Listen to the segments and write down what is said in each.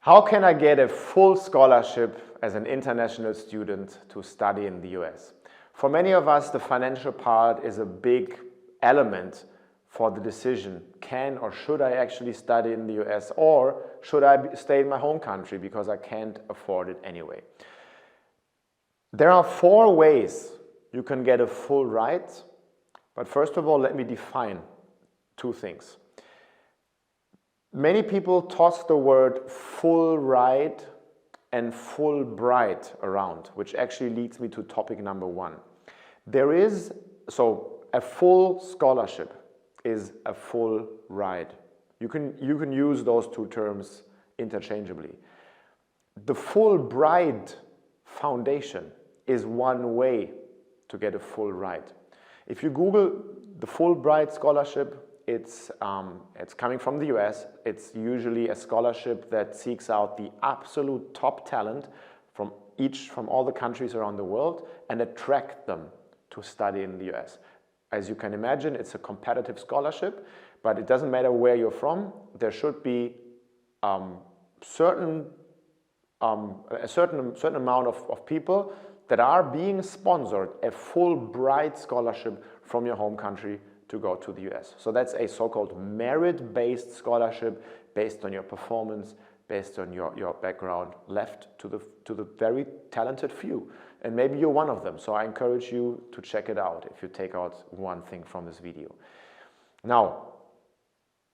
How can I get a full scholarship as an international student to study in the US? For many of us, the financial part is a big element for the decision. Can or should I actually study in the US, or should I stay in my home country because I can't afford it anyway? There are 4 ways you can get a full ride, but first of all, let me define 2 things. Many people toss the word full ride and Fulbright around, which actually leads me to topic number 1. A full scholarship is a full ride. You can use those 2 terms interchangeably. The Fulbright Foundation is one way to get a full ride. If you Google the Fulbright scholarship, it's coming from the US. It's usually a scholarship that seeks out the absolute top talent from all the countries around the world and attract them to study in the US. As you can imagine, it's a competitive scholarship, but it doesn't matter where you're from. There should be a certain amount of people that are being sponsored a Fulbright scholarship from your home country to go to the US. So that's a so-called merit-based scholarship based on your performance, based on your background, left to the very talented few. And maybe you're one of them, so I encourage you to check it out if you take out one thing from this video. Now,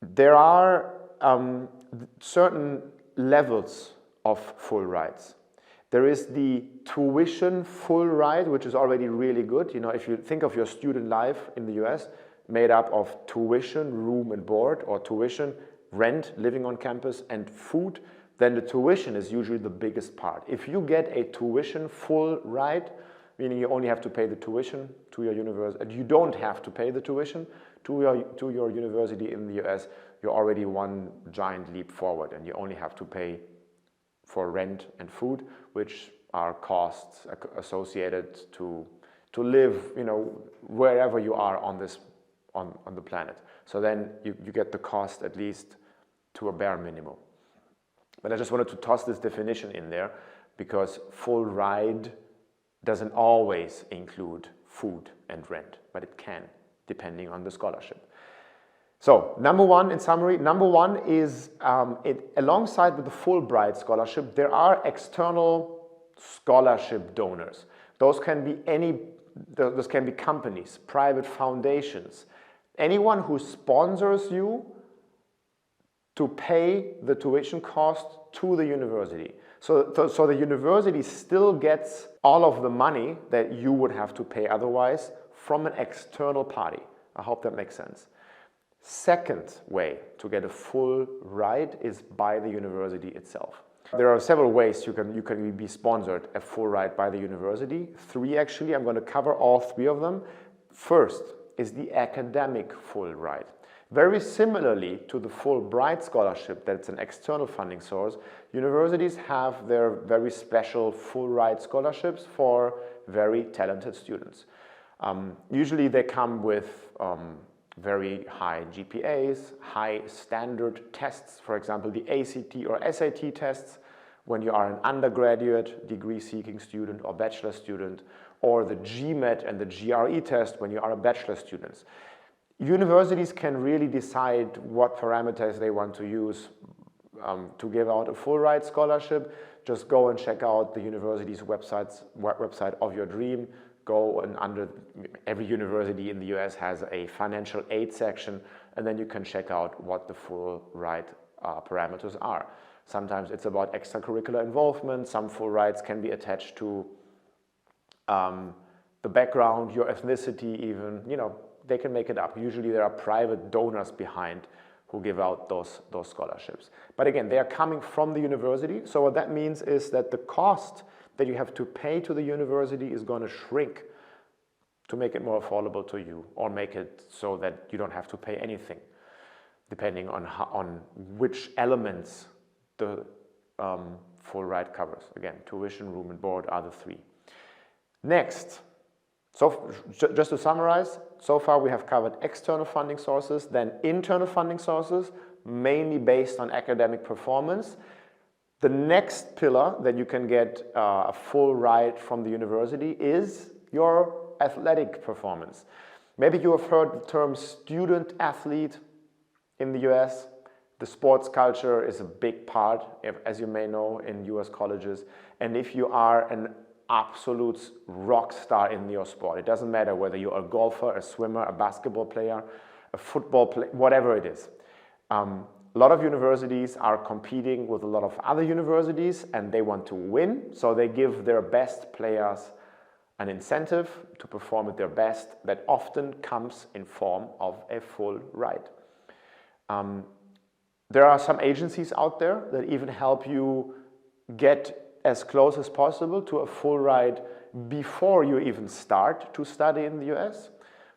there are certain levels of full rides. There is the tuition full ride, which is already really good. You know, if you think of your student life in the US, made up of tuition, room and board, or tuition, rent, living on campus, and food, then the tuition is usually the biggest part. If you get a tuition full ride, meaning you only have to pay the tuition to your university, and you don't have to pay the tuition to your university in the US, you're already one giant leap forward, and you only have to pay for rent and food, which are costs associated to live, you know, wherever you are on the planet. So then you get the cost at least to a bare minimum. But I just wanted to toss this definition in there because full ride doesn't always include food and rent, but it can, depending on the scholarship. So number 1, in summary, number 1 is alongside with the Fulbright scholarship, there are external scholarship donors. Those can be companies, private foundations, anyone who sponsors you to pay the tuition cost to the university. So the university still gets all of the money that you would have to pay otherwise from an external party. I hope that makes sense. Second way to get a full ride is by the university itself. There are several ways you can be sponsored a full ride by the university. 3 actually, I'm going to cover all 3 of them. First is the academic full ride. Very similarly to the Fulbright scholarship, that's an external funding source, universities have their very special full ride scholarships for very talented students. Usually they come with very high GPAs, high standard tests, for example, the ACT or SAT tests when you are an undergraduate degree-seeking student or bachelor student, or the GMAT and the GRE test when you are a bachelor student. Universities can really decide what parameters they want to use to give out a full ride scholarship. Just go and check out the university's website of your dream. Go and every university in the US has a financial aid section, and then you can check out what the full ride parameters are. Sometimes it's about extracurricular involvement. Some full rides can be attached to the background, your ethnicity even, you know, they can make it up. Usually there are private donors behind who give out those scholarships. But again, they are coming from the university. So what that means is that the cost that you have to pay to the university is going to shrink to make it more affordable to you, or make it so that you don't have to pay anything, depending on which elements the full ride covers. Again, tuition, room and board are the 3. Next, so just to summarize, so far we have covered external funding sources, then internal funding sources, mainly based on academic performance. The next pillar that you can get a full ride from the university is your athletic performance. Maybe you have heard the term student athlete in the US. The sports culture is a big part, as you may know, in US colleges. And if you are an absolute rock star in your sport, it doesn't matter whether you're a golfer, a swimmer, a basketball player, a football player, whatever it is. A lot of universities are competing with a lot of other universities and they want to win, so they give their best players an incentive to perform at their best that often comes in form of a full ride. There are some agencies out there that even help you get as close as possible to a full ride before you even start to study in the US.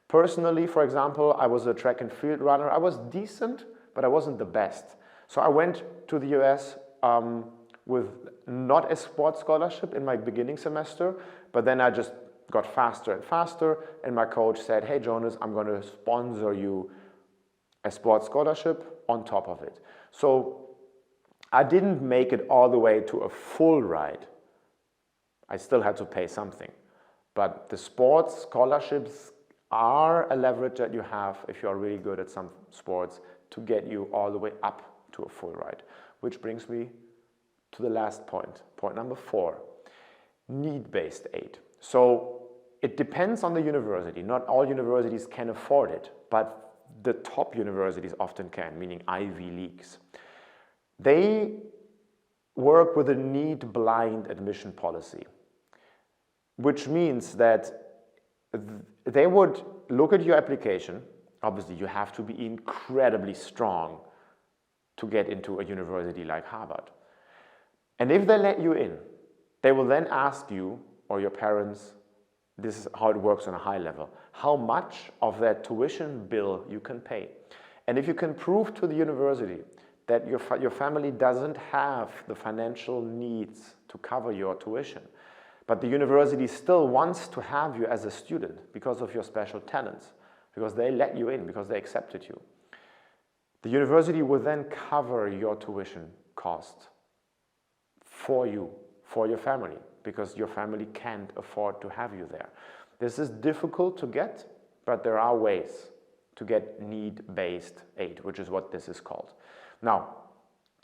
Personally, for example, I was a track and field runner. I was decent, but I wasn't the best. So I went to the US with not a sports scholarship in my beginning semester, but then I just got faster and faster, and my coach said, hey Jonas, I'm going to sponsor you a sports scholarship on top of it. So I didn't make it all the way to a full ride. I still had to pay something. But the sports scholarships are a leverage that you have if you are really good at some sports to get you all the way up to a full ride. Which brings me to the last point, point number 4, need-based aid. So it depends on the university. Not all universities can afford it, but the top universities often can, meaning Ivy Leagues. They work with a need-blind admission policy, which means that they would look at your application. Obviously, you have to be incredibly strong to get into a university like Harvard. And if they let you in, they will then ask you or your parents, this is how it works on a high level, how much of that tuition bill you can pay. And if you can prove to the university that your family doesn't have the financial needs to cover your tuition, but the university still wants to have you as a student because of your special talents, because they let you in, because they accepted you, the university will then cover your tuition cost for you, for your family, because your family can't afford to have you there. This is difficult to get, but there are ways to get need-based aid, which is what this is called. Now,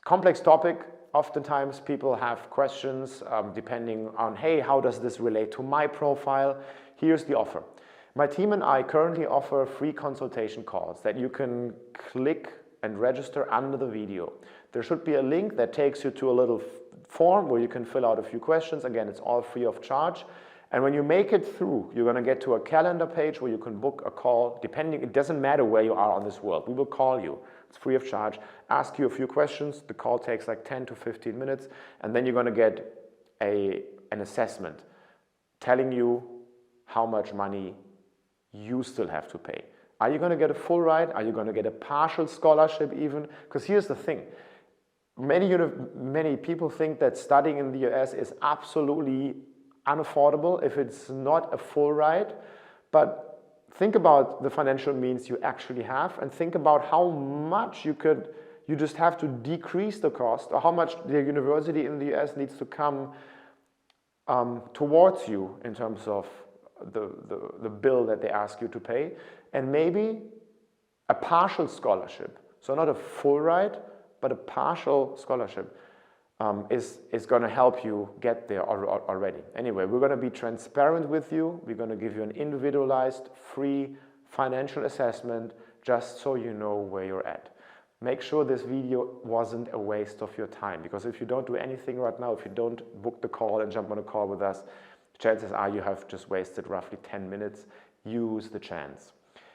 complex topic. Oftentimes people have questions depending on, hey, how does this relate to my profile? Here's the offer. My team and I currently offer free consultation calls that you can click and register under the video. There should be a link that takes you to a little form where you can fill out a few questions. Again, it's all free of charge. And when you make it through, you're going to get to a calendar page where you can book a call. Depending, it doesn't matter where you are on this world. We will call you. It's free of charge. Ask you a few questions. The call takes like 10 to 15 minutes. And then you're going to get an assessment telling you how much money you still have to pay. Are you going to get a full ride? Are you going to get a partial scholarship even? Because here's the thing. Many people think that studying in the US is absolutely unaffordable if it's not a full ride. But think about the financial means you actually have and think about how much you just have to decrease the cost, or how much the university in the US needs to come towards you in terms of the bill that they ask you to pay, and maybe a partial scholarship. So not a full ride, but a partial scholarship is going to help you get there already. Anyway, we're going to be transparent with you. We're going to give you an individualized, free financial assessment just so you know where you're at. Make sure this video wasn't a waste of your time, because if you don't do anything right now, if you don't book the call and jump on a call with us, chances are you have just wasted roughly 10 minutes. Use the chance.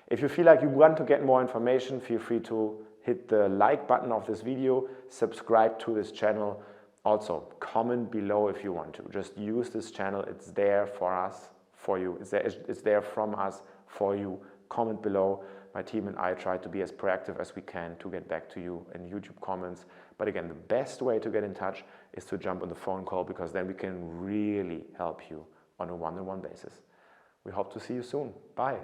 If you feel like you want to get more information, feel free to hit the like button of this video, subscribe to this channel. Also, comment below if you want to. Just use this channel. It's there for us, for you. It's there from us for you. Comment below. My team and I try to be as proactive as we can to get back to you in YouTube comments. But again, the best way to get in touch is to jump on the phone call, because then we can really help you on a one-on-one basis. We hope to see you soon. Bye.